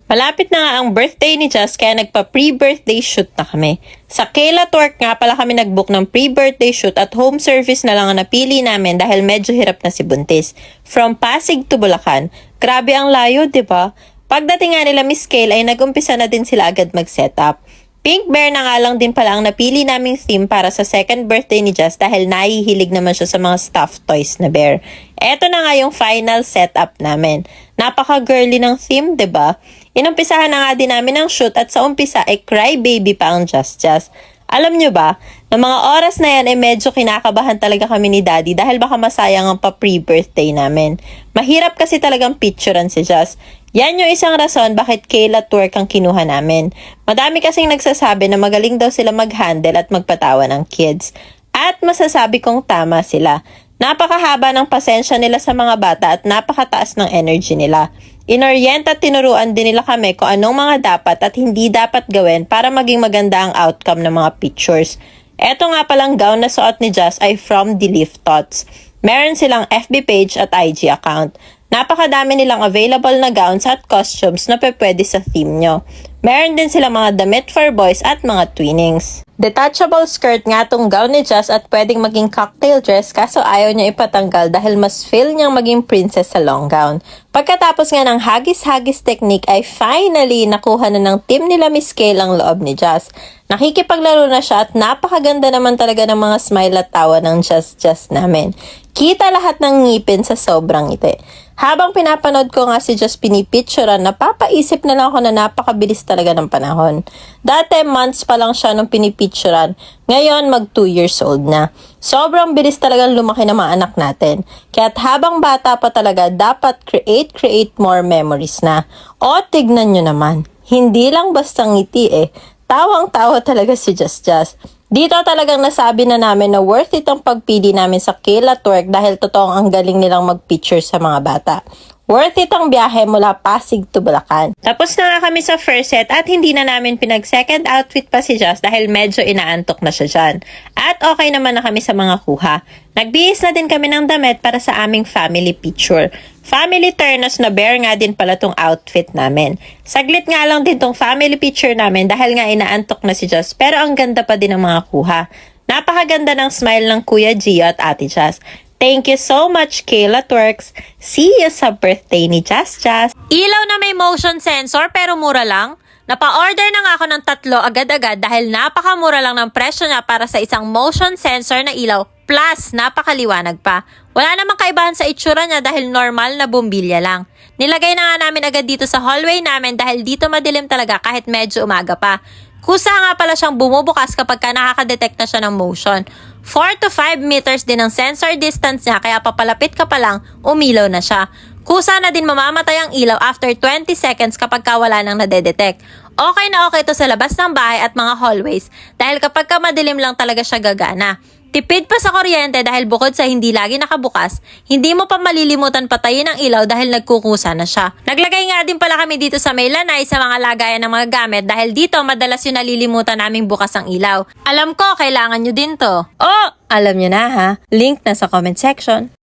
Malapit na nga ang birthday ni Jazz kaya nagpa-pre-birthday shoot na kami. Sa Kayla Twerk nga pala kami nag-book ng pre-birthday shoot at home service na lang ang napili namin dahil medyo hirap na si Buntis. From Pasig to Bulacan. Grabe ang layo, di ba? Pagdating nga nila Miss Kayla ay nag-umpisa na din sila agad mag-setup. Pink bear na nga lang din pala ang napili naming theme para sa second birthday ni Jazz dahil nahihilig naman siya sa mga stuffed toys na bear. Eto na nga yung final setup namin. Napaka-girly ng theme, 'di ba? Inumpisahan na nga din namin ang shoot at sa umpisa ay cry baby pa ang Just. Alam nyo ba, na mga oras na yan ay medyo kinakabahan talaga kami ni Daddy dahil baka masayang ang pa-pre-birthday namin. Mahirap kasi talagang picturean si Just. Yan yung isang rason bakit Kayla Twerk ang kinuha namin. Madami kasing nagsasabi na magaling daw sila mag-handle at magpatawa ng kids. At masasabi kong tama sila. Napakahaba ng pasensya nila sa mga bata at napakataas ng energy nila. Inorient at tinuruan din nila kami kung anong mga dapat at hindi dapat gawin para maging maganda ang outcome ng mga pictures. Eto nga palang gown na suot ni Jazz ay from The Leaf Thoughts. Meron silang FB page at IG account. Napakadami nilang available na gowns at costumes na pwede sa theme nyo. Meron din silang mga damit for boys at mga twinnings. Detachable skirt nga tong gown ni Jazz at pwedeng maging cocktail dress kaso ayaw niya ipatanggal dahil mas feel niyang maging princess sa long gown. Pagkatapos nga ng hagis-hagis technique ay finally nakuha na ng team nila Miss Kayla ang loob ni Jazz. Nakikipaglaro na siya at napakaganda naman talaga ng mga smile at tawa ng Just namin. Kita lahat ng ngipin sa sobrang ngiti. Habang pinapanood ko nga si Just pinipicturean, napapaisip na lang ako na napakabilis talaga ng panahon. Dati months pa lang siya nung pinipicturean, ngayon mag 2 years old na. Sobrang bilis talagang lumaki ng mga anak natin. Kaya't habang bata pa talaga, dapat create more memories na. O tignan nyo naman, hindi lang basta ngiti Tawang-tawa talaga si Just. Dito talagang nasabi na namin na worth it ang pagpili namin sa Kayla Twerk dahil totoong ang galing nilang mag-picture sa mga bata. Worth it ang biyahe mula Pasig to Bulacan. Tapos na nga kami sa first set at hindi na namin pinag-second outfit pa si Just dahil medyo inaantok na siya dyan. At okay naman na kami sa mga kuha. Nagbihis na din kami ng damit para sa aming family picture. Family turnos na bear nga din pala tong outfit namin. Saglit nga lang din tong family picture namin dahil nga inaantok na si Just pero ang ganda pa din ng mga kuha. Napakaganda ng smile ng Kuya Gio at Ate Just. Thank you so much, Kayla Twerks. See you sa birthday ni Just. Ilaw na may motion sensor pero mura lang. Napa-order na nga ako ng 3 agad-agad dahil napakamura lang ng presyo niya para sa isang motion sensor na ilaw plus napakaliwanag pa. Wala namang kaibahan sa itsura niya dahil normal na bumbilya lang. Nilagay na nga namin agad dito sa hallway namin dahil dito madilim talaga kahit medyo umaga pa. Kusa nga pala siyang bumubukas kapag nakaka-detect na siya ng motion. 4 to 5 meters din ang sensor distance niya kaya papalapit ka pa lang, umilaw na siya. Kusa na din mamamatay ang ilaw after 20 seconds kapag wala nang nadedetect. Okay na okay ito sa labas ng bahay at mga hallways dahil kapag madilim lang talaga siya gagana. Tipid pa sa kuryente dahil bukod sa hindi lagi nakabukas, hindi mo pa malilimutan patayin ang ilaw dahil nagkukusa na siya. Naglagay nga din pala kami dito sa may lanay sa mga lagayan ng mga gamit dahil dito madalas yung nalilimutan naming bukas ang ilaw. Alam ko, kailangan nyo din to. Oh, alam nyo na ha. Link na sa comment section.